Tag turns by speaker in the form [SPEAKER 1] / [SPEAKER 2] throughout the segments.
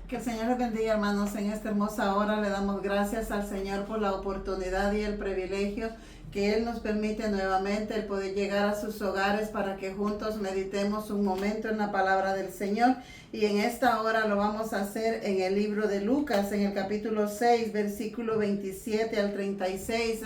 [SPEAKER 1] Que el Señor les bendiga, hermanos. En esta hermosa hora le damos gracias al Señor por la oportunidad y el privilegio que Él nos permite nuevamente el poder llegar a sus hogares para que juntos meditemos un momento en la palabra del Señor. Y en esta hora lo vamos a hacer en el libro de Lucas, en el capítulo 6, versículo 27 al 36.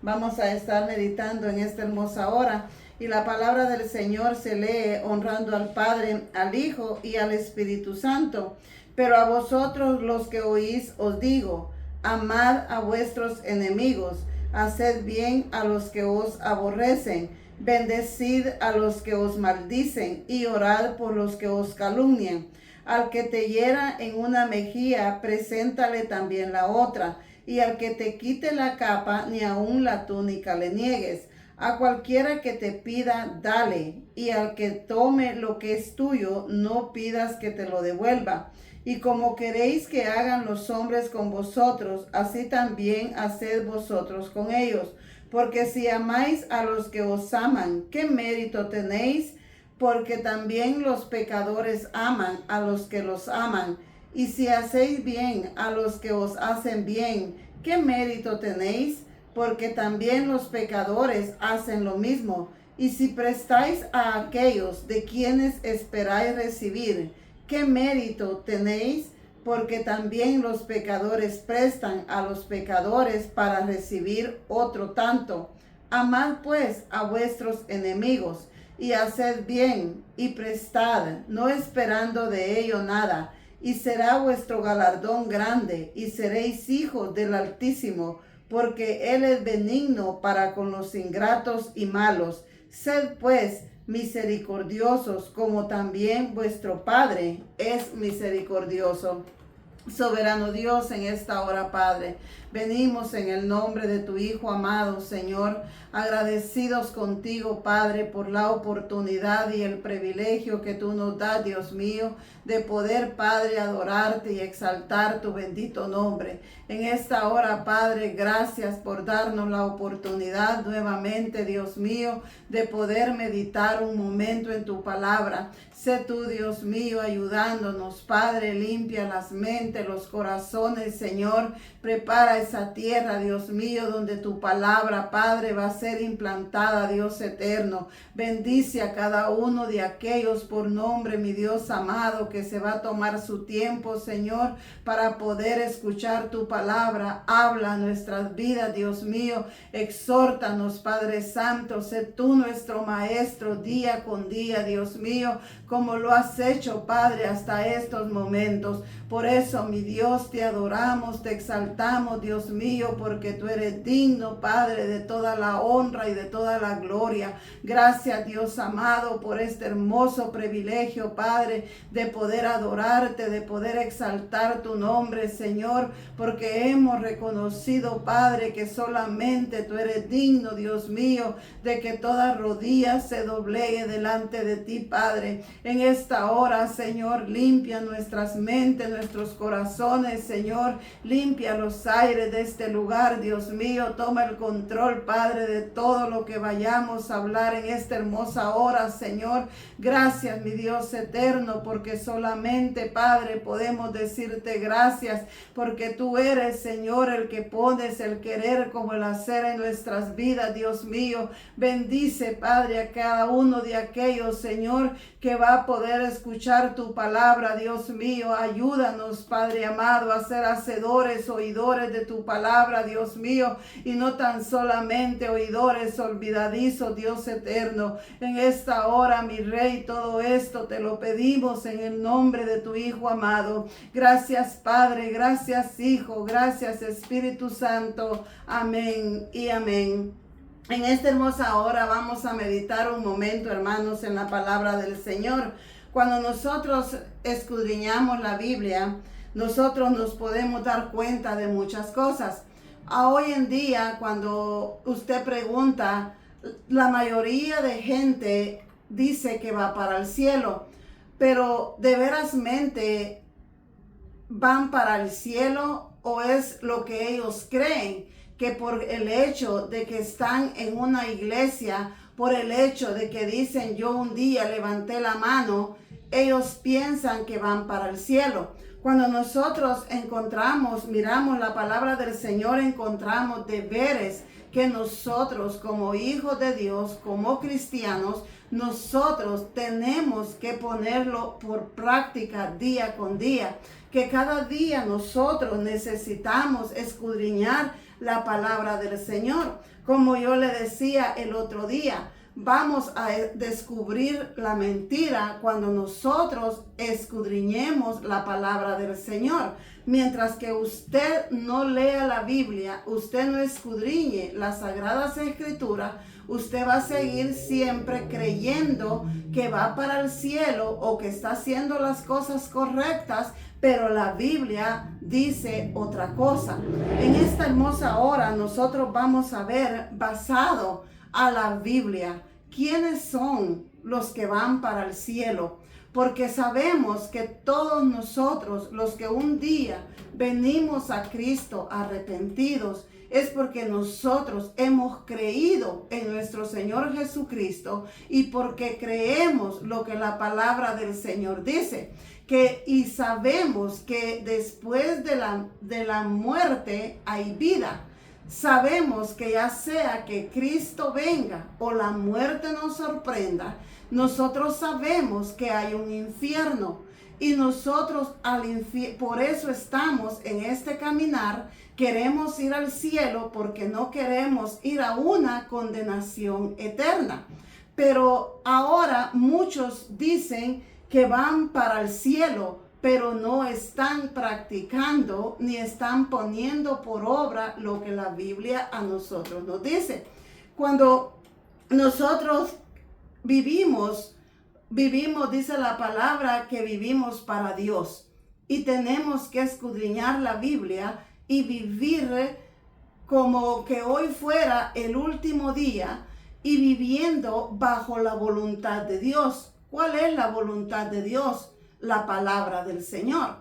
[SPEAKER 1] Vamos a estar meditando en esta hermosa hora. Y la palabra del Señor se lee honrando al Padre, al Hijo y al Espíritu Santo. Pero a vosotros los que oís os digo, amad a vuestros enemigos, haced bien a los que os aborrecen, bendecid a los que os maldicen y orad por los que os calumnian. Al que te hiera en una mejilla, preséntale también la otra, y al que te quite la capa, ni aun la túnica le niegues. A cualquiera que te pida, dale, y al que tome lo que es tuyo, no pidas que te lo devuelva. Y como queréis que hagan los hombres con vosotros, así también haced vosotros con ellos. Porque si amáis a los que os aman, ¿qué mérito tenéis? Porque también los pecadores aman a los que los aman. Y si hacéis bien a los que os hacen bien, ¿qué mérito tenéis? Porque también los pecadores hacen lo mismo. Y si prestáis a aquellos de quienes esperáis recibir, ¿qué mérito tenéis? Porque también los pecadores prestan a los pecadores para recibir otro tanto. Amad pues a vuestros enemigos y haced bien y prestad, no esperando de ello nada, y será vuestro galardón grande, y seréis hijos del Altísimo, porque Él es benigno para con los ingratos y malos. Sed pues misericordiosos, como también vuestro Padre es misericordioso. Soberano Dios, en esta hora, Padre, venimos en el nombre de tu Hijo amado, Señor, agradecidos contigo, Padre, por la oportunidad y el privilegio que tú nos das, Dios mío, de poder, Padre, adorarte y exaltar tu bendito nombre. En esta hora, Padre, gracias por darnos la oportunidad nuevamente, Dios mío, de poder meditar un momento en tu palabra. Sé tú, Dios mío, ayudándonos, Padre, limpia las mentes, los corazones, Señor. Prepara esa tierra, Dios mío, donde tu palabra, Padre, va a ser implantada, Dios eterno. Bendice a cada uno de aquellos por nombre, mi Dios amado, que se va a tomar su tiempo, Señor, para poder escuchar tu palabra. Habla a nuestras vidas, Dios mío. Exhórtanos, Padre Santo. Sé tú nuestro Maestro día con día, Dios mío, como lo has hecho, Padre, hasta estos momentos. Por eso, mi Dios, te adoramos, te exaltamos, Dios mío, porque tú eres digno, Padre, de toda la honra y de toda la gloria. Gracias, Dios amado, por este hermoso privilegio, Padre, de poder adorarte, de poder exaltar tu nombre, Señor, porque hemos reconocido, Padre, que solamente tú eres digno, Dios mío, de que toda rodilla se doblegue delante de ti, Padre. En esta hora, Señor, limpia nuestras mentes, nuestros corazones, Señor. Limpia los aires de este lugar, Dios mío. Toma el control, Padre, de todo lo que vayamos a hablar en esta hermosa hora, Señor. Gracias, mi Dios eterno, porque solamente, Padre, podemos decirte gracias, porque tú eres, Señor, el que pones el querer como el hacer en nuestras vidas, Dios mío. Bendice, Padre, a cada uno de aquellos, Señor, que va a poder escuchar tu palabra, Dios mío. Ayúdanos, Padre amado, a ser hacedores, oidores de tu palabra, Dios mío, y no tan solamente oidores olvidadizos, Dios eterno. En esta hora, mi Rey, todo esto te lo pedimos en el nombre de tu Hijo amado. Gracias, Padre, gracias, Hijo, gracias, Espíritu Santo. Amén y amén. En esta hermosa hora vamos a meditar un momento, hermanos, en la palabra del Señor. Cuando nosotros escudriñamos la Biblia, nosotros nos podemos dar cuenta de muchas cosas. Hoy en día, cuando usted pregunta, la mayoría de gente dice que va para el cielo, pero de verasmente van para el cielo, o es lo que ellos creen, que por el hecho de que están en una iglesia, por el hecho de que dicen yo un día levanté la mano ellos piensan que van para el cielo. Cuando nosotros miramos la palabra del Señor, encontramos deberes que nosotros como hijos de Dios, como cristianos, nosotros tenemos que ponerlo por práctica día con día. Que cada día nosotros necesitamos escudriñar la palabra del Señor. Como yo le decía el otro día, vamos a descubrir la mentira cuando nosotros escudriñemos la palabra del Señor. Mientras que usted no lea la Biblia, usted no escudriñe las Sagradas Escrituras, usted va a seguir siempre creyendo que va para el cielo o que está haciendo las cosas correctas, pero la Biblia dice otra cosa. En esta hermosa hora nosotros vamos a ver, basado a la Biblia, quiénes son los que van para el cielo. Porque sabemos que todos nosotros, los que un día venimos a Cristo arrepentidos, es porque nosotros hemos creído en nuestro Señor Jesucristo y porque creemos lo que la palabra del Señor dice. Y sabemos que después de la muerte hay vida. Sabemos que ya sea que Cristo venga o la muerte nos sorprenda, nosotros sabemos que hay un infierno y nosotros por eso estamos en este caminar. Queremos ir al cielo porque no queremos ir a una condenación eterna. Pero ahora muchos dicen que van para el cielo, pero no están practicando ni están poniendo por obra lo que la Biblia a nosotros nos dice. Cuando nosotros vivimos, dice la palabra, que vivimos para Dios. Y tenemos que escudriñar la Biblia y vivir como que hoy fuera el último día y viviendo bajo la voluntad de Dios. ¿Cuál es la voluntad de Dios? La palabra del Señor.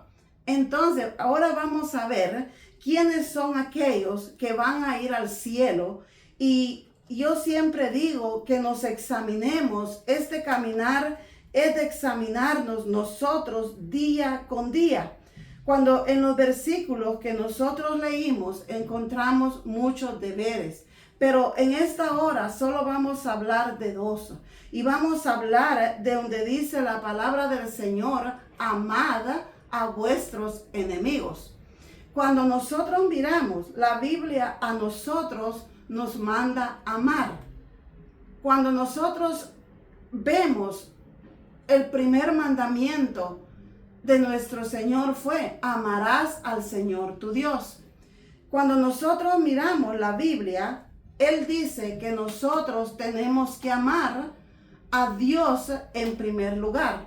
[SPEAKER 1] Entonces, ahora vamos a ver quiénes son aquellos que van a ir al cielo. Y yo siempre digo que nos examinemos. Este caminar es de examinarnos nosotros día con día. Cuando en los versículos que nosotros leímos encontramos muchos deberes. Pero en esta hora solo vamos a hablar de dos. Y vamos a hablar de donde dice la palabra del Señor: amad a vuestros enemigos. Cuando nosotros miramos la Biblia, a nosotros nos manda amar. Cuando nosotros vemos el primer mandamiento de nuestro Señor fue: amarás al Señor tu Dios. Cuando nosotros miramos la Biblia, Él dice que nosotros tenemos que amar a Dios en primer lugar.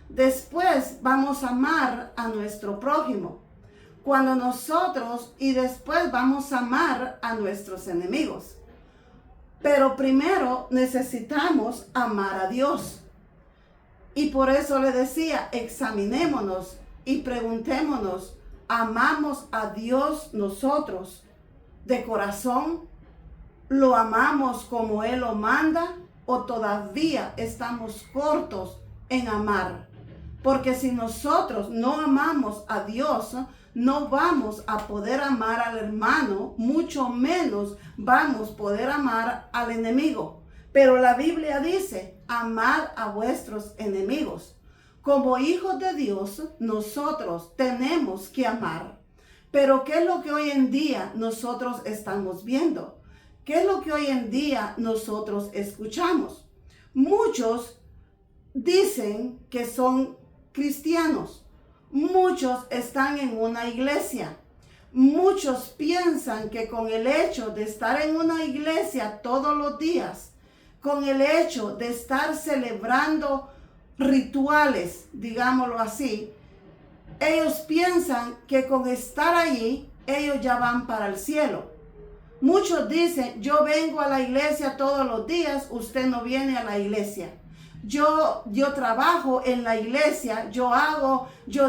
[SPEAKER 1] Después vamos a amar a nuestro prójimo. Y después vamos a amar a nuestros enemigos. Pero primero necesitamos amar a Dios. Y por eso le decía, examinémonos y preguntémonos, ¿amamos a Dios nosotros de corazón? ¿Lo amamos como Él lo manda? ¿O todavía estamos cortos en amar? Porque si nosotros no amamos a Dios, no vamos a poder amar al hermano, mucho menos vamos a poder amar al enemigo. Pero la Biblia dice: amad a vuestros enemigos. Como hijos de Dios, nosotros tenemos que amar. Pero ¿qué es lo que hoy en día nosotros estamos viendo? ¿Qué es lo que hoy en día nosotros escuchamos? Muchos dicen que son cristianos. Muchos están en una iglesia. Muchos piensan que con el hecho de estar en una iglesia todos los días, con el hecho de estar celebrando rituales, digámoslo así, ellos piensan que con estar allí, ellos ya van para el cielo. Muchos dicen: yo vengo a la iglesia todos los días, usted no viene a la iglesia. Yo trabajo en la iglesia, yo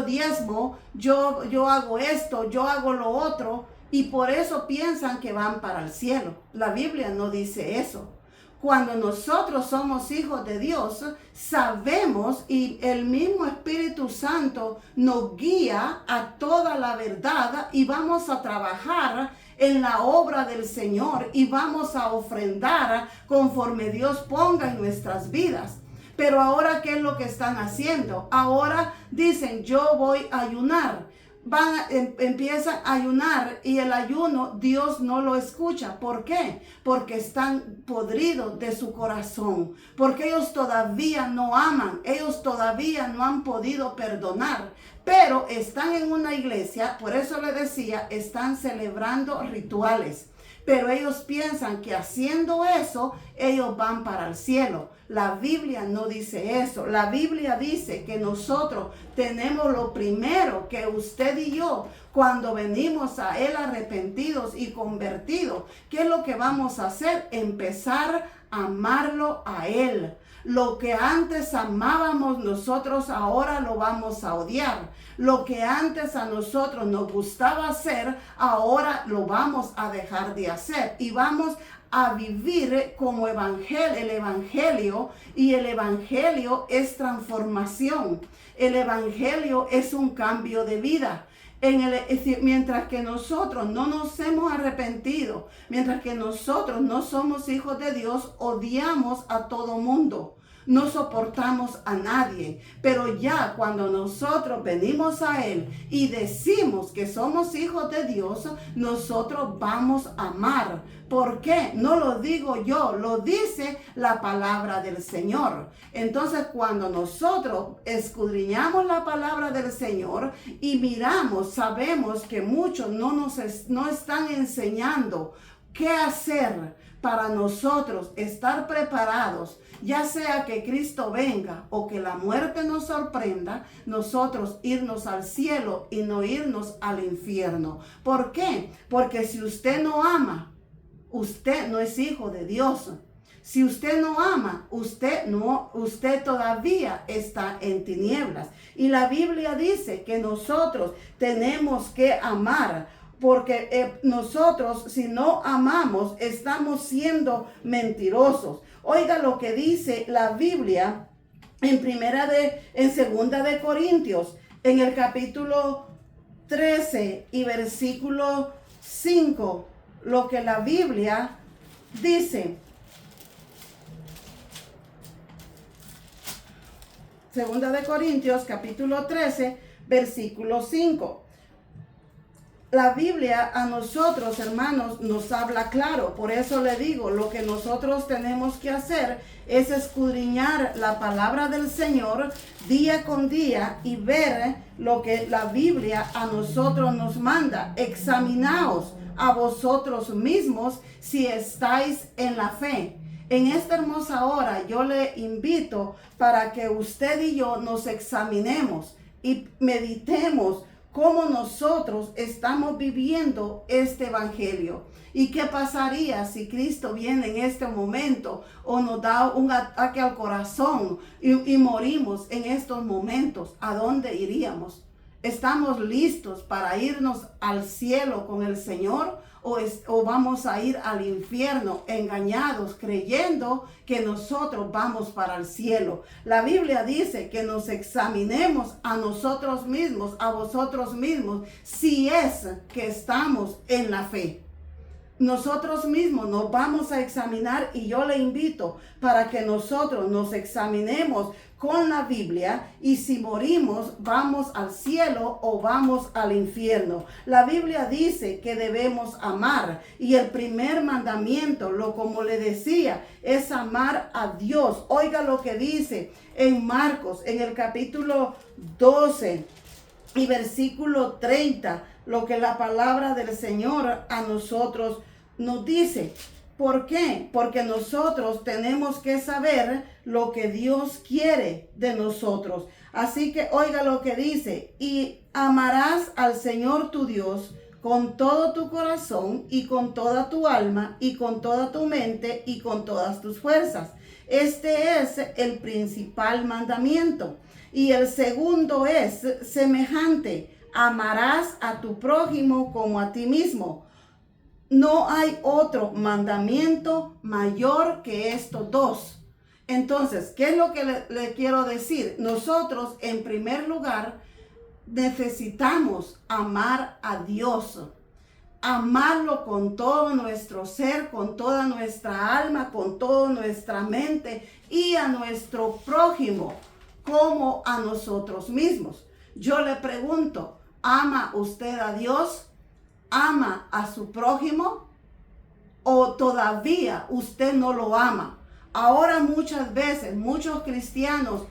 [SPEAKER 1] diezmo, yo hago esto, yo hago lo otro, y por eso piensan que van para el cielo. La Biblia no dice eso. cuando nosotros somos hijos de Dios, sabemos y el mismo Espíritu Santo nos guía a toda la verdad y vamos a trabajar en la obra del Señor y vamos a ofrendar conforme Dios ponga en nuestras vidas. Pero ahora, ¿qué es lo que están haciendo? Ahora dicen, yo voy a ayunar. Empiezan a ayunar y el ayuno Dios no lo escucha. ¿Por qué? Porque están podridos de su corazón, porque ellos todavía no aman, ellos todavía no han podido perdonar, pero están en una iglesia, por eso le decía, están celebrando rituales. Pero ellos piensan que haciendo eso, ellos van para el cielo. La Biblia no dice eso. La Biblia dice que nosotros tenemos lo primero, que usted y yo, cuando venimos a Él arrepentidos y convertidos, ¿qué es lo que vamos a hacer? Empezar a amarlo a Él. Lo que antes amábamos nosotros, ahora lo vamos a odiar. Lo que antes a nosotros nos gustaba hacer, ahora lo vamos a dejar de hacer. Y vamos a vivir como el evangelio. Y el evangelio es transformación. El evangelio es un cambio de vida. Mientras que nosotros no nos hemos arrepentido, mientras que nosotros no somos hijos de Dios, odiamos a todo mundo. No soportamos a nadie, pero ya cuando nosotros venimos a Él y decimos que somos hijos de Dios, nosotros vamos a amar. ¿Por qué? No lo digo yo, lo dice la palabra del Señor. Entonces, cuando nosotros escudriñamos la palabra del Señor y miramos, sabemos que muchos no están enseñando qué hacer para nosotros estar preparados, ya sea que Cristo venga o que la muerte nos sorprenda, nosotros irnos al cielo y no irnos al infierno. ¿Por qué? Porque si usted no ama, usted no es hijo de Dios. Si usted no ama, usted todavía está en tinieblas. Y la Biblia dice que nosotros tenemos que amar. Porque nosotros, si no amamos, estamos siendo mentirosos. Oiga lo que dice la Biblia en segunda de Corintios, en el capítulo 13 y versículo 5, lo que la Biblia dice. Segunda de Corintios, capítulo 13, versículo 5. La Biblia a nosotros, hermanos, nos habla claro. Por eso le digo, lo que nosotros tenemos que hacer es escudriñar la palabra del Señor día con día y ver lo que la Biblia a nosotros nos manda. Examinaos a vosotros mismos si estáis en la fe. En esta hermosa hora yo le invito para que usted y yo nos examinemos y meditemos cómo nosotros estamos viviendo este evangelio. ¿Y qué pasaría si Cristo viene en este momento o nos da un ataque al corazón y morimos en estos momentos? ¿A dónde iríamos? ¿Estamos listos para irnos al cielo con el Señor? ¿O vamos a ir al infierno engañados, creyendo que nosotros vamos para el cielo? La Biblia dice que nos examinemos a nosotros mismos, a vosotros mismos, si es que estamos en la fe. Nosotros mismos nos vamos a examinar y yo le invito para que nosotros nos examinemos con la Biblia y si morimos vamos al cielo o vamos al infierno. La Biblia dice que debemos amar y el primer mandamiento, como le decía, es amar a Dios. Oiga lo que dice en Marcos, en el capítulo 12 y versículo 30, lo que la palabra del Señor a nosotros nos dice. ¿Por qué? Porque nosotros tenemos que saber lo que Dios quiere de nosotros. Así que oiga lo que dice: y amarás al Señor tu Dios con todo tu corazón y con toda tu alma y con toda tu mente y con todas tus fuerzas. Este es el principal mandamiento. Y el segundo es semejante: amarás a tu prójimo como a ti mismo. no hay otro mandamiento mayor que estos dos. Entonces, ¿qué es lo que le quiero decir? Nosotros, en primer lugar, necesitamos amar a Dios. Amarlo con todo nuestro ser, con toda nuestra alma, con toda nuestra mente y a nuestro prójimo como a nosotros mismos. Yo le pregunto, ¿ama usted a Dios? ¿Ama a su prójimo? ¿O todavía usted no lo ama? Ahora muchas veces, muchos cristianos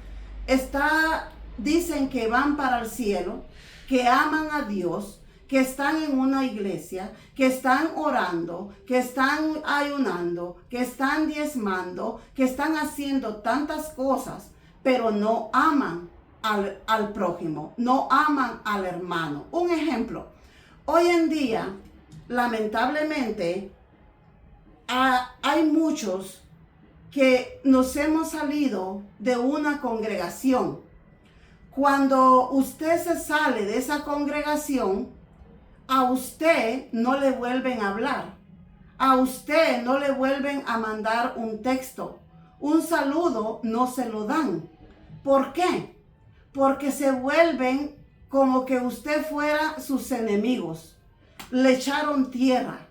[SPEAKER 1] dicen que van para el cielo, que aman a Dios, que están en una iglesia, que están orando, que están ayunando, que están diezmando, que están haciendo tantas cosas, pero no aman al prójimo, no aman al hermano. Un ejemplo, hoy en día, lamentablemente, hay muchos que nos hemos salido de una congregación. Cuando usted se sale de esa congregación, a usted no le vuelven a hablar. A usted no le vuelven a mandar un texto. Un saludo no se lo dan. ¿Por qué? Porque se vuelven como que usted fuera sus enemigos. Le echaron tierra.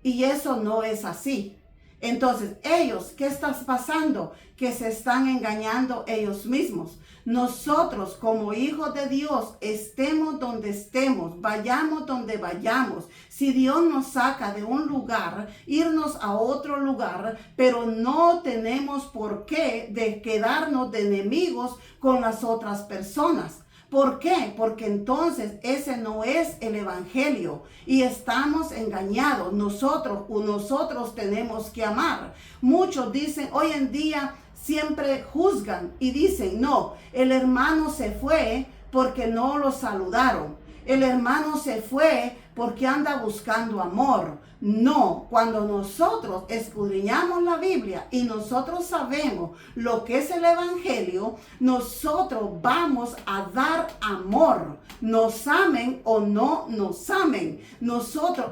[SPEAKER 1] Y eso no es así. Entonces, ellos, ¿qué está pasando? Que se están engañando ellos mismos. Nosotros, como hijos de Dios, estemos donde estemos, vayamos donde vayamos. Si Dios nos saca de un lugar, irnos a otro lugar, pero no tenemos por qué de quedarnos de enemigos con las otras personas. ¿Por qué? Porque entonces ese no es el evangelio y estamos engañados. Nosotros tenemos que amar. Muchos dicen, hoy en día siempre juzgan y dicen, no, el hermano se fue porque no lo saludaron. El hermano se fue porque anda buscando amor. No, cuando nosotros escudriñamos la Biblia y nosotros sabemos lo que es el evangelio, nosotros vamos a dar amor. Nos amen o no nos amen.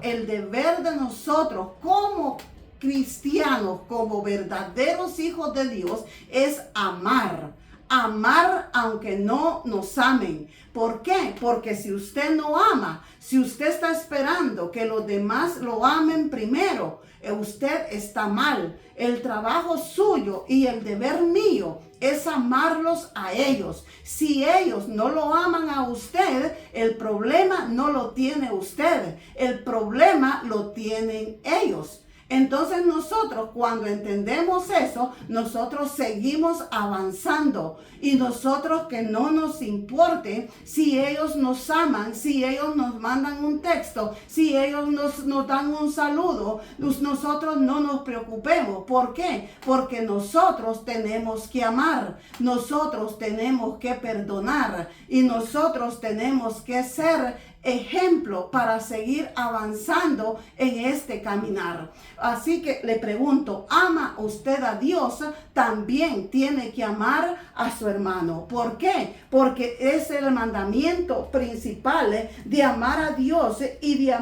[SPEAKER 1] El deber de nosotros como cristianos, como verdaderos hijos de Dios, es amar. Amar aunque no nos amen. ¿Por qué? Porque si usted no ama, si usted está esperando que los demás lo amen primero, usted está mal. El trabajo suyo y el deber mío es amarlos a ellos. Si ellos no lo aman a usted, el problema no lo tiene usted. El problema lo tienen ellos. Entonces nosotros, cuando entendemos eso, nosotros seguimos avanzando. Y nosotros, que no nos importe si ellos nos aman, si ellos nos mandan un texto, si ellos nos dan un saludo, nosotros no nos preocupemos. ¿Por qué? Porque nosotros tenemos que amar, nosotros tenemos que perdonar y nosotros tenemos que ser ejemplo para seguir avanzando en este caminar. Así que le pregunto, ¿ama usted a Dios? También tiene que amar a su hermano. ¿Por qué? Porque es el mandamiento principal de amar a Dios y de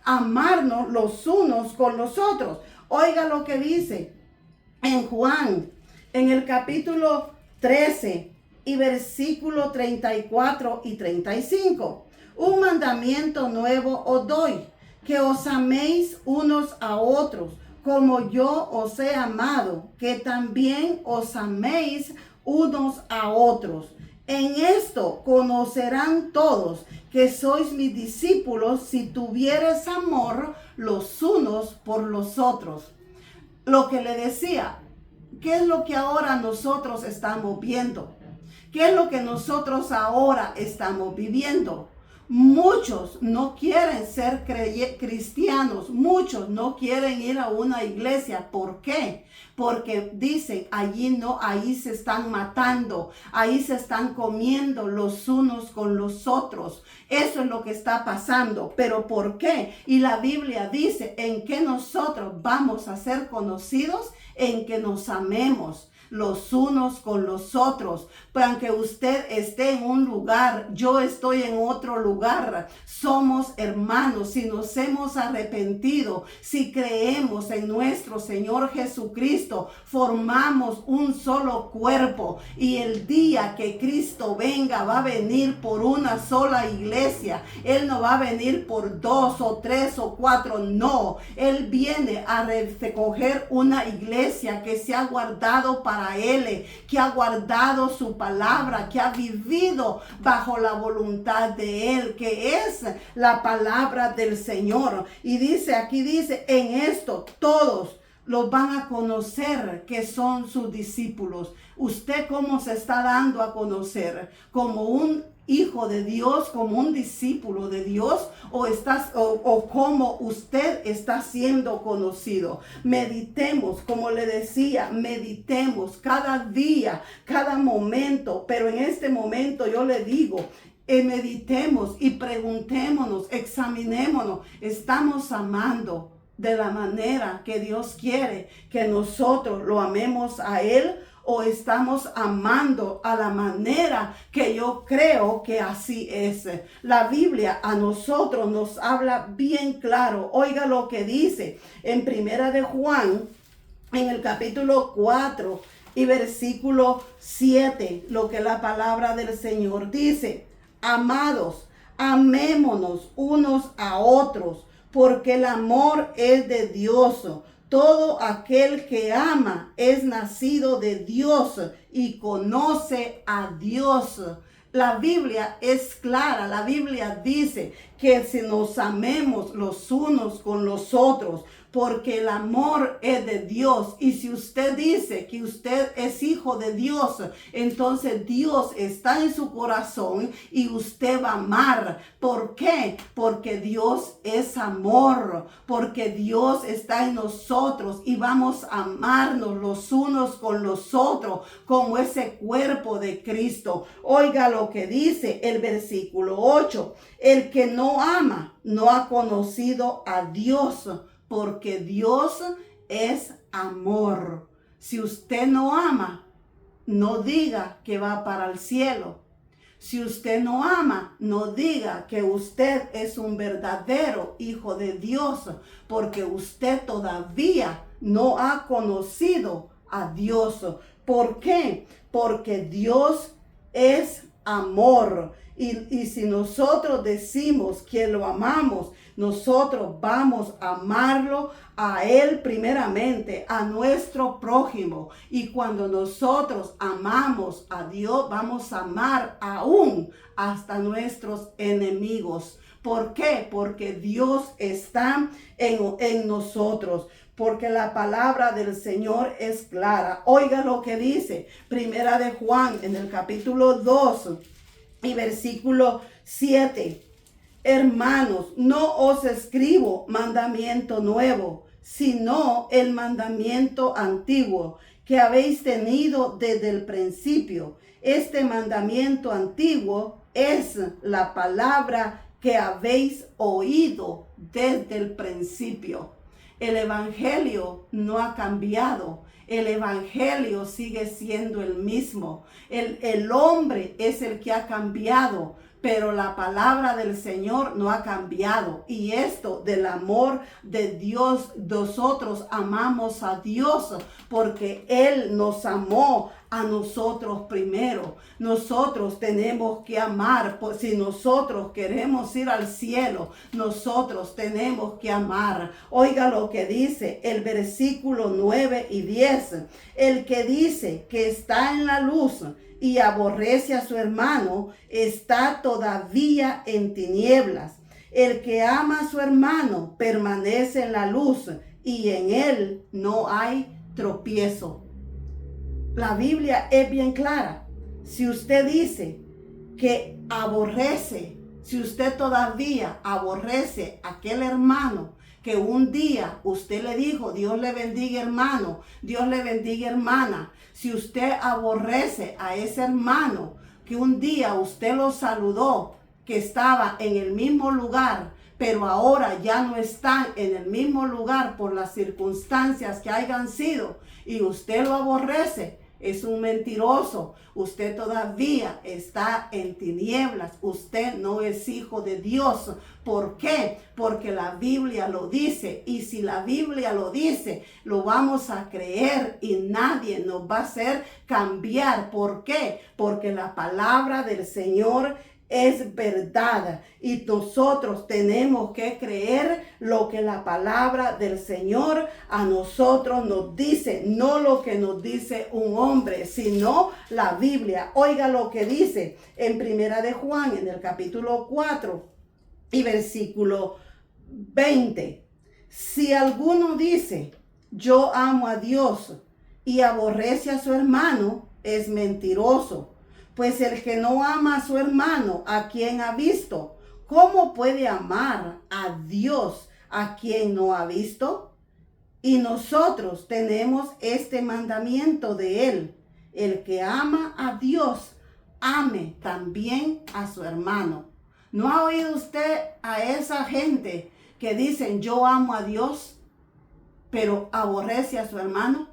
[SPEAKER 1] amarnos los unos con los otros. Oiga lo que dice en Juan, en el capítulo 13 y versículo 34 y 35. Un mandamiento nuevo os doy, que os améis unos a otros, como yo os he amado, que también os améis unos a otros. En esto conocerán todos que sois mis discípulos, si tuviereis amor los unos por los otros. Lo que le decía, ¿qué es lo que ahora nosotros estamos viendo? ¿Qué es lo que nosotros ahora estamos viviendo? Muchos no quieren ser cristianos, muchos no quieren ir a una iglesia. ¿Por qué? Porque dicen, ahí se están matando, ahí se están comiendo los unos con los otros. Eso es lo que está pasando. ¿Pero por qué? Y la Biblia dice, ¿en qué nosotros vamos a ser conocidos? En que nos amemos. los unos con los otros. Pues aunque usted esté en un lugar, yo estoy en otro lugar, somos hermanos. Si nos hemos arrepentido, si creemos en nuestro Señor Jesucristo, formamos un solo cuerpo. Y el día que Cristo venga, va a venir por una sola iglesia. Él no va a venir por 2 o 3 o 4, no. Él viene a recoger una iglesia que se ha guardado para Él, que ha guardado su palabra, que ha vivido bajo la voluntad de Él, que es la palabra del Señor. Y dice, aquí dice, en esto todos los van a conocer que son sus discípulos. ¿Usted cómo se está dando a conocer? ¿Como un hijo de Dios, como un discípulo de Dios, o como usted está siendo conocido? Meditemos, como le decía, meditemos cada día, cada momento, pero en este momento yo le digo, meditemos y preguntémonos, examinémonos, ¿estamos amando de la manera que Dios quiere que nosotros lo amemos a Él? ¿O estamos amando a la manera que yo creo que así es? La Biblia a nosotros nos habla bien claro. Oiga lo que dice en Primera de Juan, en el capítulo 4 y versículo 7, lo que la palabra del Señor dice. Amados, amémonos unos a otros, porque el amor es de Dios. Todo aquel que ama es nacido de Dios y conoce a Dios. La Biblia es clara. La Biblia dice que si nos amemos los unos con los otros, porque el amor es de Dios. Y si usted dice que usted es hijo de Dios, entonces Dios está en su corazón y usted va a amar. ¿Por qué? Porque Dios es amor, porque Dios está en nosotros y vamos a amarnos los unos con los otros como ese cuerpo de Cristo. Oiga lo que dice el versículo 8. El que no ama no ha conocido a Dios, porque Dios es amor. Si usted no ama, no diga que va para el cielo. Si usted no ama, no diga que usted es un verdadero hijo de Dios, porque usted todavía no ha conocido a Dios. ¿Por qué? Porque Dios es amor. Y si nosotros decimos que lo amamos, nosotros vamos a amarlo a Él primeramente, a nuestro prójimo. Y cuando nosotros amamos a Dios, vamos a amar aún hasta nuestros enemigos. ¿Por qué? Porque Dios está en nosotros. Porque la palabra del Señor es clara. Oiga lo que dice Primera de Juan en el capítulo 2 y versículo 7. Hermanos, no os escribo mandamiento nuevo, sino el mandamiento antiguo que habéis tenido desde el principio. Este mandamiento antiguo es la palabra que habéis oído desde el principio. El evangelio no ha cambiado. El evangelio sigue siendo el mismo. El hombre es el que ha cambiado, pero la palabra del Señor no ha cambiado. Y esto del amor de Dios, nosotros amamos a Dios porque Él nos amó a nosotros primero. Nosotros tenemos que amar. Pues si nosotros queremos ir al cielo, nosotros tenemos que amar. Oiga lo que dice el versículo 9 y 10. El que dice que está en la luz y aborrece a su hermano, está todavía en tinieblas. El que ama a su hermano permanece en la luz y en él no hay tropiezo. La Biblia es bien clara. Si usted dice que aborrece, si usted todavía aborrece a aquel hermano que un día usted le dijo, Dios le bendiga hermano, Dios le bendiga hermana. Si usted aborrece a ese hermano que un día usted lo saludó, que estaba en el mismo lugar, pero ahora ya no están en el mismo lugar por las circunstancias que hayan sido, y usted lo aborrece, es un mentiroso. Usted todavía está en tinieblas. Usted no es hijo de Dios. ¿Por qué? Porque la Biblia lo dice. Y si la Biblia lo dice, lo vamos a creer y nadie nos va a hacer cambiar. ¿Por qué? Porque la palabra del Señor es verdad y nosotros tenemos que creer lo que la palabra del Señor a nosotros nos dice, no lo que nos dice un hombre, sino la Biblia. Oiga lo que dice en Primera de Juan, en el capítulo 4 y versículo 20. Si alguno dice, yo amo a Dios y aborrece a su hermano, es mentiroso. Pues el que no ama a su hermano, a quien ha visto, ¿cómo puede amar a Dios a quien no ha visto? Y nosotros tenemos este mandamiento de él: el que ama a Dios, ame también a su hermano. ¿No ha oído usted a esa gente que dicen yo amo a Dios, pero aborrece a su hermano?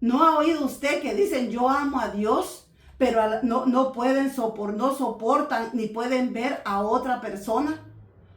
[SPEAKER 1] ¿No ha oído usted que dicen yo amo a Dios, pero no soportan ni pueden ver a otra persona?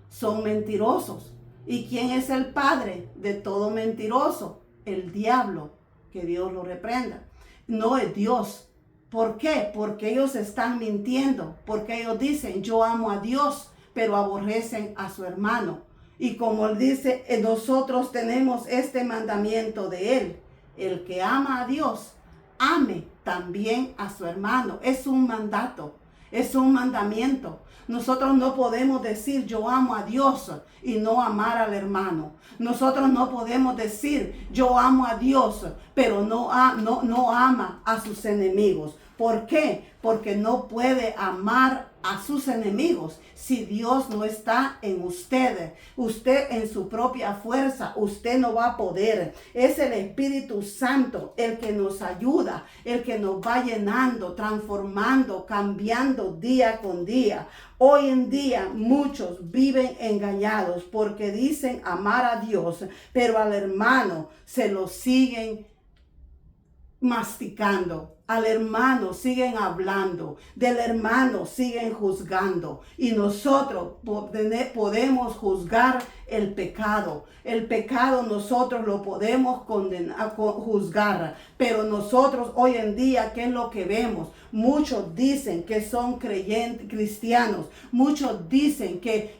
[SPEAKER 1] Son mentirosos. ¿Y quién es el padre de todo mentiroso? El diablo, que Dios lo reprenda. No es Dios. ¿Por qué? Porque ellos están mintiendo, porque ellos dicen yo amo a Dios, pero aborrecen a su hermano. Y como él dice, nosotros tenemos este mandamiento de él: el que ama a Dios, ame también a su hermano. Es un mandato, es un mandamiento. Nosotros no podemos decir yo amo a Dios y no amar al hermano. Nosotros no podemos decir yo amo a Dios, pero no ama a sus enemigos. ¿Por qué? Porque no puede amar a sus enemigos si Dios no está en usted. Usted en su propia fuerza, usted no va a poder. Es el Espíritu Santo el que nos ayuda, el que nos va llenando, transformando, cambiando día con día. Hoy en día muchos viven engañados porque dicen amar a Dios, pero al hermano se lo siguen masticando. Al hermano siguen hablando, del hermano siguen juzgando, y nosotros podemos juzgar el pecado. El pecado nosotros lo podemos condenar, juzgar, pero nosotros hoy en día, ¿qué es lo que vemos? Muchos dicen que son cristianos, muchos dicen que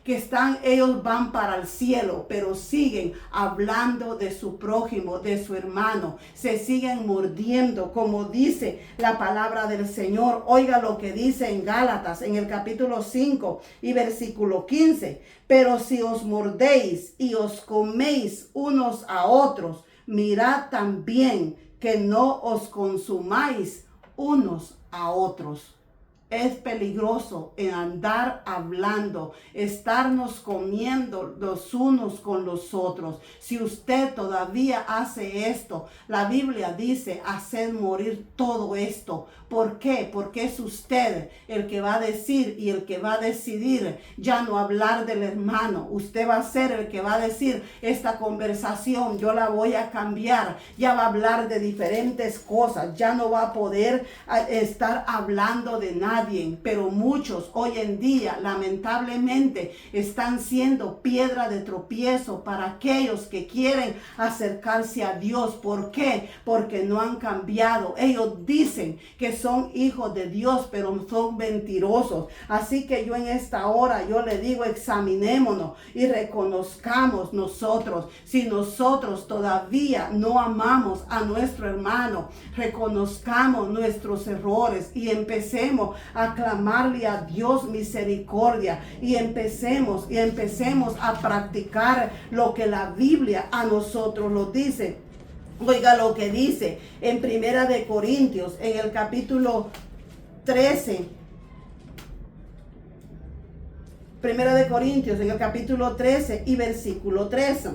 [SPEAKER 1] ellos van para el cielo, pero siguen hablando de su prójimo, de su hermano, se siguen mordiendo, como dice la palabra del Señor. Oiga lo que dice en Gálatas, en el capítulo 5 y versículo 15. Pero si os mordéis y os coméis unos a otros, mirad también que no os consumáis unos a otros. Es peligroso en andar hablando, estarnos comiendo los unos con los otros. Si usted todavía hace esto, la Biblia dice hacer morir todo esto. ¿Por qué? Porque es usted el que va a decir y el que va a decidir ya no hablar del hermano. Usted va a ser el que va a decir esta conversación yo la voy a cambiar. Ya va a hablar de diferentes cosas. Ya no va a poder estar hablando de nada. Pero muchos hoy en día lamentablemente están siendo piedra de tropiezo para aquellos que quieren acercarse a Dios. ¿Por qué? Porque no han cambiado. Ellos dicen que son hijos de Dios, pero son mentirosos. Así que yo en esta hora yo le digo, examinémonos y reconozcamos nosotros. Si nosotros todavía no amamos a nuestro hermano, reconozcamos nuestros errores y empecemos a clamarle a Dios misericordia y empecemos a practicar lo que la Biblia a nosotros nos dice. Oiga lo que dice en Primera de Corintios, en el capítulo 13. Primera de Corintios, en el capítulo 13 y versículo 13.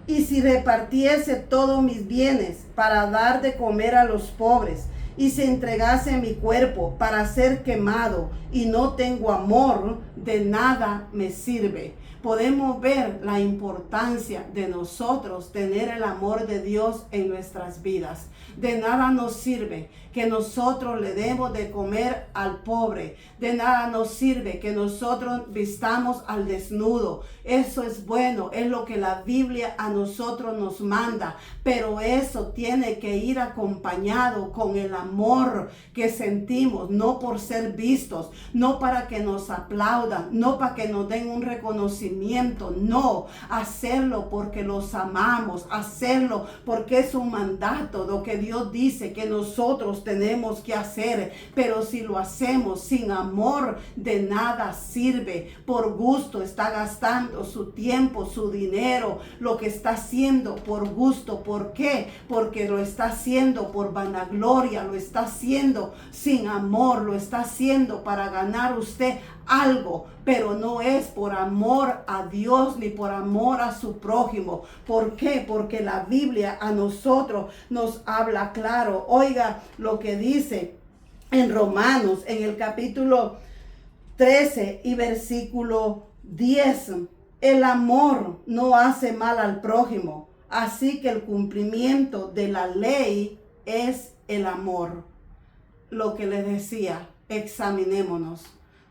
[SPEAKER 1] Y si repartiese todos mis bienes para dar de comer a los pobres,
[SPEAKER 2] y se entregase mi cuerpo para ser quemado y no tengo amor, de nada me sirve. Podemos ver la importancia de nosotros tener el amor de Dios en nuestras vidas. De nada nos sirve que nosotros le demos de comer al pobre. De nada nos sirve que nosotros vistamos al desnudo. Eso es bueno, es lo que la Biblia a nosotros nos manda. Pero eso tiene que ir acompañado con el amor que sentimos, no por ser vistos, no para que nos aplaudan, no para que nos den un reconocimiento, no, hacerlo porque los amamos, hacerlo porque es un mandato, lo que Dios dice que nosotros tenemos que hacer. Pero si lo hacemos sin amor, de nada sirve. Por gusto está gastando su tiempo, su dinero, lo que está haciendo por gusto. ¿Por qué? Porque lo está haciendo por vanagloria, lo está haciendo sin amor, lo está haciendo para ganar usted algo, pero no es por amor a Dios ni por amor a su prójimo. ¿Por qué? Porque la Biblia a nosotros nos habla claro. Oiga lo que dice en Romanos, en el capítulo 13 y versículo 10. El amor no hace mal al prójimo, así que el cumplimiento de la ley es el amor. Lo que les decía, examinémonos.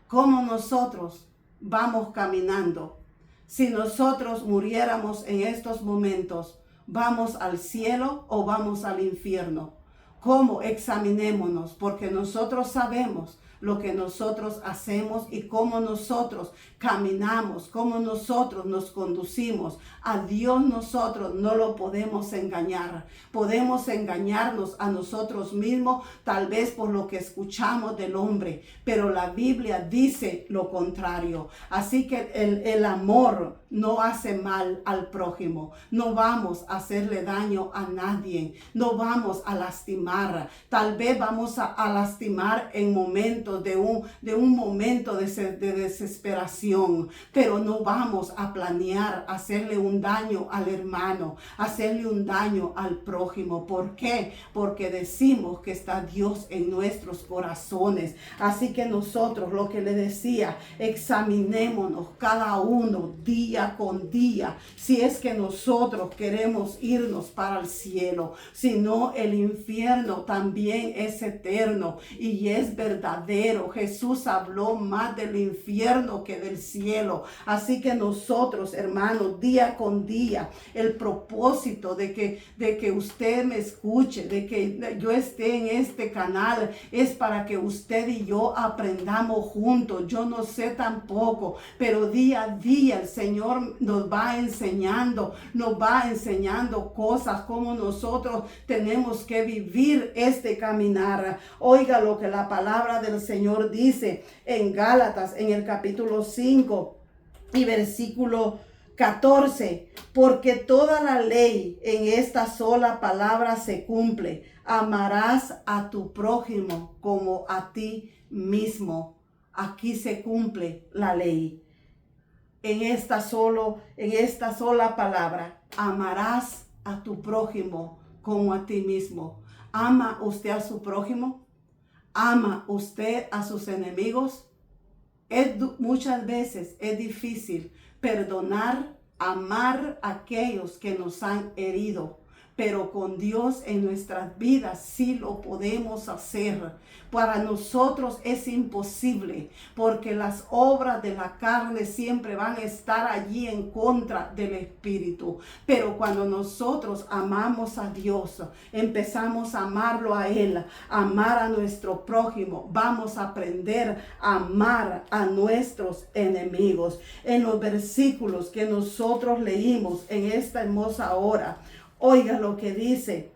[SPEAKER 2] ¿Cómo nosotros vamos caminando? Si nosotros muriéramos en estos momentos, ¿vamos al cielo o vamos al infierno? ¿Cómo? Examinémonos, porque nosotros sabemos lo que nosotros hacemos y cómo nosotros caminamos, cómo nosotros nos conducimos. A Dios nosotros no lo podemos engañar. Podemos engañarnos a nosotros mismos, tal vez por lo que escuchamos del hombre, pero la Biblia dice lo contrario. Así que el amor no hace mal al prójimo. No vamos a hacerle daño a nadie. No vamos a lastimar. Tal vez vamos a lastimar en momentos de un momento de desesperación, pero no vamos a planear hacerle un daño al hermano, hacerle un daño al prójimo. ¿Por qué? Porque decimos que está Dios en nuestros corazones. Así que nosotros, lo que le decía, examinémonos cada uno día con día, si es que nosotros queremos irnos para el cielo. Si no, el infierno también es eterno y es verdadero. Jesús habló más del infierno que del cielo. Así que nosotros, hermanos, día con día, el propósito de que usted me escuche, de que yo esté en este canal, es para que usted y yo aprendamos juntos. Yo no sé tampoco, pero día a día el Señor nos va enseñando cosas, como nosotros tenemos que vivir este caminar. Oiga lo que la palabra del Señor dice en Gálatas, en el capítulo 5 y versículo 14. Porque toda la ley en esta sola palabra se cumple: amarás a tu prójimo como a ti mismo. Aquí se cumple la ley. En esta sola palabra, amarás a tu prójimo como a ti mismo. ¿Ama usted a su prójimo? ¿Ama usted a sus enemigos? Muchas veces es difícil perdonar, amar a aquellos que nos han herido, pero con Dios en nuestras vidas sí lo podemos hacer. Para nosotros es imposible, porque las obras de la carne siempre van a estar allí en contra del Espíritu. Pero cuando nosotros amamos a Dios, empezamos a amarlo a Él, amar a nuestro prójimo, vamos a aprender a amar a nuestros enemigos. En los versículos que nosotros leímos en esta hermosa hora, oiga lo que dice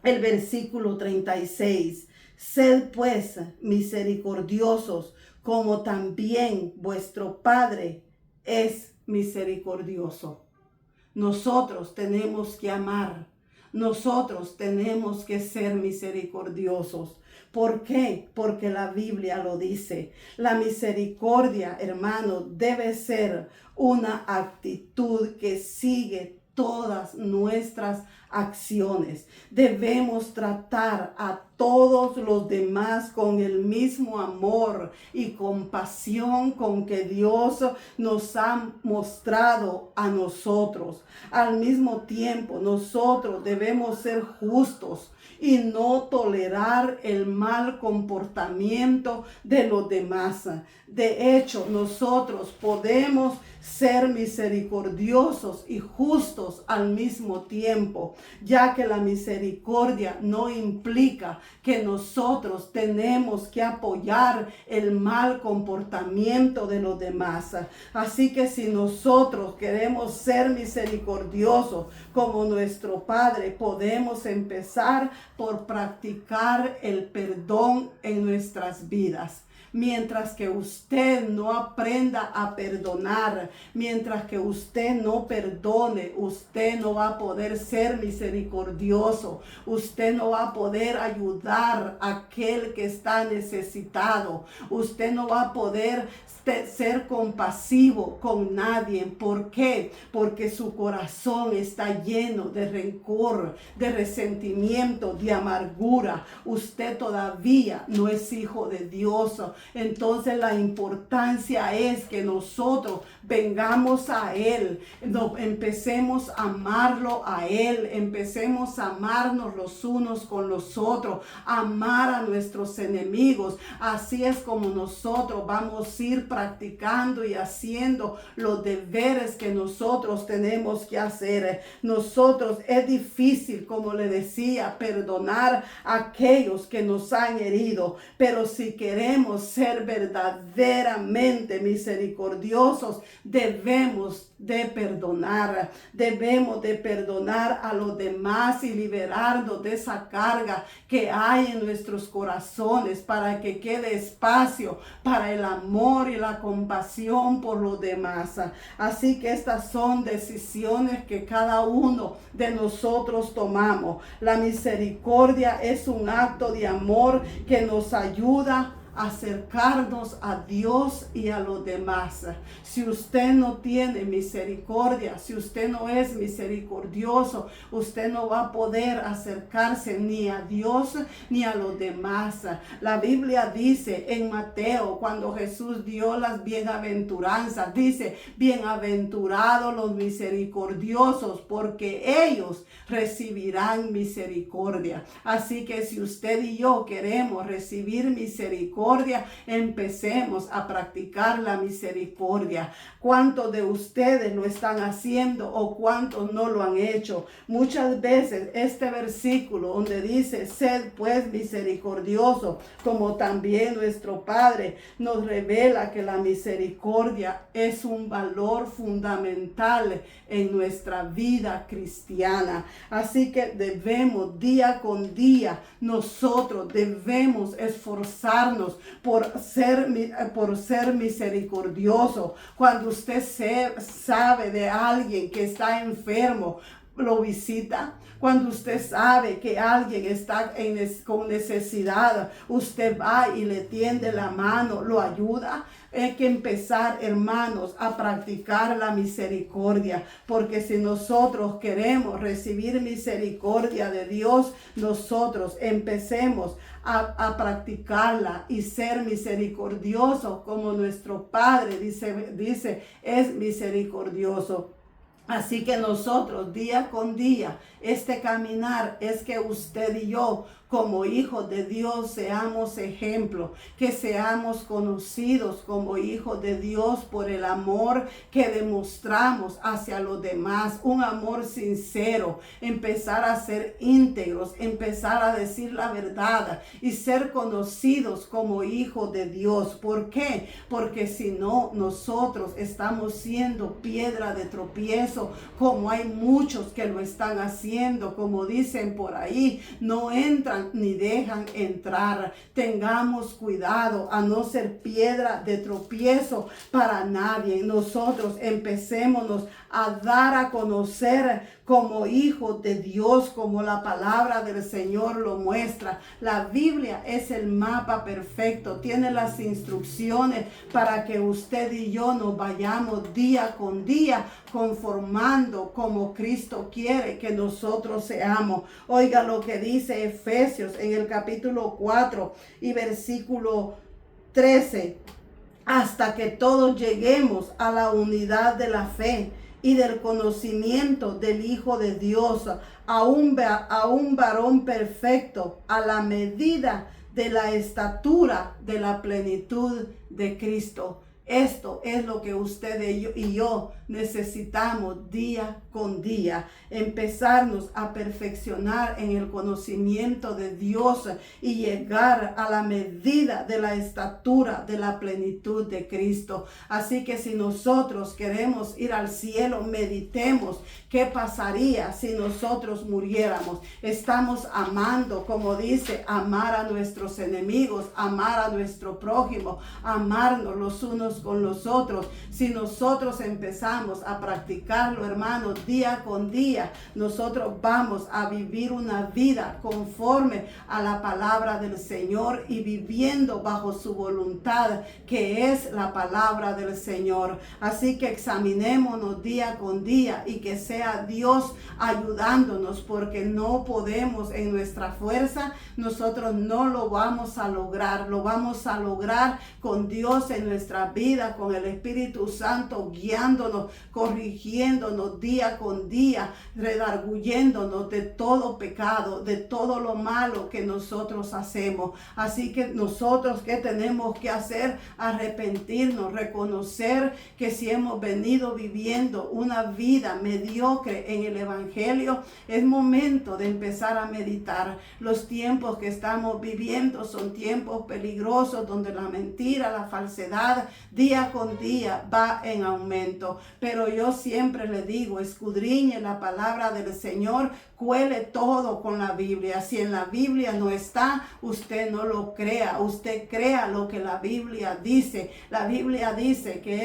[SPEAKER 2] el versículo 36. Sed pues misericordiosos, como también vuestro Padre es misericordioso. Nosotros tenemos que amar. Nosotros tenemos que ser misericordiosos. ¿Por qué? Porque la Biblia lo dice. La misericordia, hermano, debe ser una actitud que sigue todas nuestras acciones. Debemos tratar a todos los demás con el mismo amor y compasión con que Dios nos ha mostrado a nosotros. Al mismo tiempo, nosotros debemos ser justos y no tolerar el mal comportamiento de los demás. De hecho, nosotros podemos ser misericordiosos y justos al mismo tiempo, ya que la misericordia no implica que nosotros tenemos que apoyar el mal comportamiento de los demás. Así que si nosotros queremos ser misericordiosos como nuestro Padre, podemos empezar por practicar el perdón en nuestras vidas. Mientras que usted no aprenda a perdonar, mientras que usted no perdone, usted no va a poder ser misericordioso. Usted no va a poder ayudar a aquel que está necesitado. Usted no va a poder ser compasivo con nadie. ¿Por qué? Porque su corazón está lleno de rencor, de resentimiento, de amargura. Usted todavía no es hijo de Dios. Entonces la importancia es que nosotros vengamos a Él, empecemos a amarlo a Él, empecemos a amarnos los unos con los otros, amar a nuestros enemigos. Así es como nosotros vamos a ir practicando y haciendo los deberes que nosotros tenemos que hacer. Nosotros es difícil, como le decía, perdonar a aquellos que nos han herido, pero si queremos ser verdaderamente misericordiosos, debemos de perdonar a los demás y liberarnos de esa carga que hay en nuestros corazones, para que quede espacio para el amor y la compasión por los demás. Así que estas son decisiones que cada uno de nosotros tomamos. La misericordia es un acto de amor que nos ayuda acercarnos a Dios y a los demás. Si usted no tiene misericordia, si usted no es misericordioso, usted no va a poder acercarse ni a Dios ni a los demás. La Biblia dice en Mateo, cuando Jesús dio las bienaventuranzas, dice: bienaventurados los misericordiosos, porque ellos recibirán misericordia. Así que si usted y yo queremos recibir misericordia, empecemos a practicar la misericordia. ¿Cuántos de ustedes lo están haciendo o cuántos no lo han hecho? Muchas veces este versículo donde dice: sed pues misericordioso, como también nuestro Padre, nos revela que la misericordia es un valor fundamental en nuestra vida cristiana. Así que debemos día con día, nosotros debemos esforzarnos por ser misericordioso. Cuando usted sabe de alguien que está enfermo, lo visita. Cuando usted sabe que alguien está con necesidad, usted va y le tiende la mano, lo ayuda. Hay que empezar, hermanos, a practicar la misericordia, porque si nosotros queremos recibir misericordia de Dios, nosotros empecemos a practicarla y ser misericordiosos como nuestro Padre dice es misericordioso. Así que nosotros día con día, este caminar es que usted y yo, como hijos de Dios, seamos ejemplo, que seamos conocidos como hijos de Dios por el amor que demostramos hacia los demás, un amor sincero, empezar a ser íntegros, empezar a decir la verdad y ser conocidos como hijos de Dios. ¿Por qué? Porque si no, nosotros estamos siendo piedra de tropiezo, como hay muchos que lo están haciendo, como dicen por ahí, no entran entran ni dejan entrar. Tengamos cuidado a no ser piedra de tropiezo para nadie. Nosotros empecémonos a dar a conocer como hijos de Dios, como la palabra del Señor lo muestra. La Biblia es el mapa perfecto, tiene las instrucciones para que usted y yo nos vayamos día con día conformando como Cristo quiere que nosotros seamos. Oiga lo que dice Efesios en el capítulo 4 y versículo 13. Hasta que todos lleguemos a la unidad de la fe y del conocimiento del Hijo de Dios, a un varón perfecto, a la medida de la estatura de la plenitud de Cristo. Esto es lo que usted y yo necesitamos día con día, empezarnos a perfeccionar en el conocimiento de Dios y llegar a la medida de la estatura de la plenitud de Cristo. Así que si nosotros queremos ir al cielo, meditemos qué pasaría si nosotros muriéramos. Estamos amando, como dice, amar a nuestros enemigos, amar a nuestro prójimo, amarnos los unos con los otros. Si nosotros empezamos a practicarlo, hermanos, día con día, nosotros vamos a vivir una vida conforme a la palabra del Señor y viviendo bajo su voluntad, que es la palabra del Señor. Así que examinémonos día con día y que sea Dios ayudándonos, porque no podemos en nuestra fuerza, nosotros no lo vamos a lograr. Lo vamos a lograr con Dios en nuestra vida, con el Espíritu Santo guiándonos, corrigiéndonos día con día, redarguyéndonos de todo pecado, de todo lo malo que nosotros hacemos. Así que nosotros, ¿qué tenemos que hacer? Arrepentirnos, reconocer que si hemos venido viviendo una vida mediocre en el Evangelio, es momento de empezar a meditar. Los tiempos que estamos viviendo son tiempos peligrosos, donde la mentira, la falsedad, día con día va en aumento. Pero yo siempre le digo, escudriñe la palabra del Señor, cuele todo con la Biblia. Si en la Biblia no está, usted no lo crea, usted crea lo que la Biblia dice. La Biblia dice que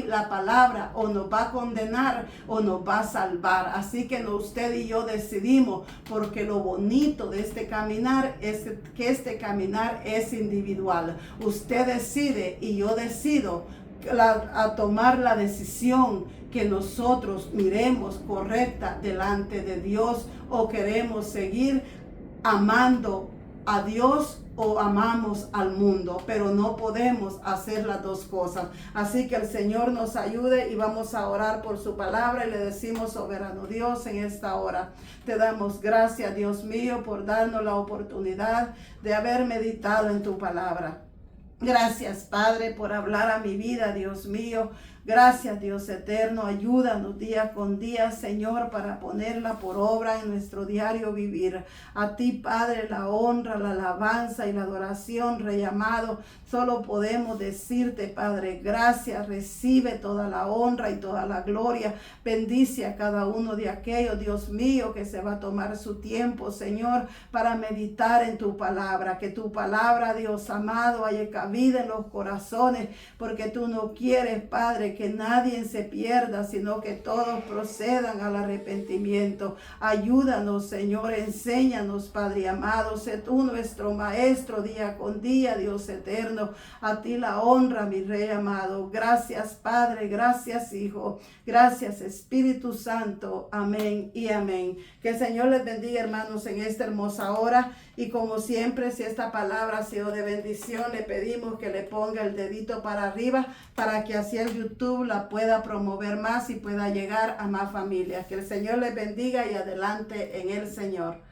[SPEAKER 2] la palabra o nos va a condenar o nos va a salvar. Así que usted y yo decidimos, porque lo bonito de este caminar es que este caminar es individual. Usted decide y yo decido a tomar la decisión que nosotros miremos correcta delante de Dios, o queremos seguir amando a Dios o amamos al mundo, pero no podemos hacer las dos cosas. Así que el Señor nos ayude y vamos a orar por su palabra y le decimos: soberano Dios, en esta hora te damos gracias, Dios mío, por darnos la oportunidad de haber meditado en tu palabra. Gracias, Padre, por hablar a mi vida, Dios mío. Gracias, Dios eterno. Ayúdanos día con día, Señor, para ponerla por obra en nuestro diario vivir. A ti, Padre, la honra, la alabanza y la adoración, Rey amado. Solo podemos decirte, Padre, gracias. Recibe toda la honra y toda la gloria. Bendice a cada uno de aquellos, Dios mío, que se va a tomar su tiempo, Señor, para meditar en tu palabra. Que tu palabra, Dios amado, haya cabida en los corazones, porque tú no quieres, Padre, que nadie se pierda, sino que todos procedan al arrepentimiento. Ayúdanos, Señor, enséñanos, Padre amado. Sé tú nuestro Maestro día con día, Dios eterno. A ti la honra, mi Rey amado. Gracias, Padre. Gracias, Hijo. Gracias, Espíritu Santo. Amén y amén. Que el Señor les bendiga, hermanos, en esta hermosa hora. Y como siempre, si esta palabra ha sido de bendición, le pedimos que le ponga el dedito para arriba, para que así el YouTube la pueda promover más y pueda llegar a más familias. Que el Señor les bendiga y adelante en el Señor.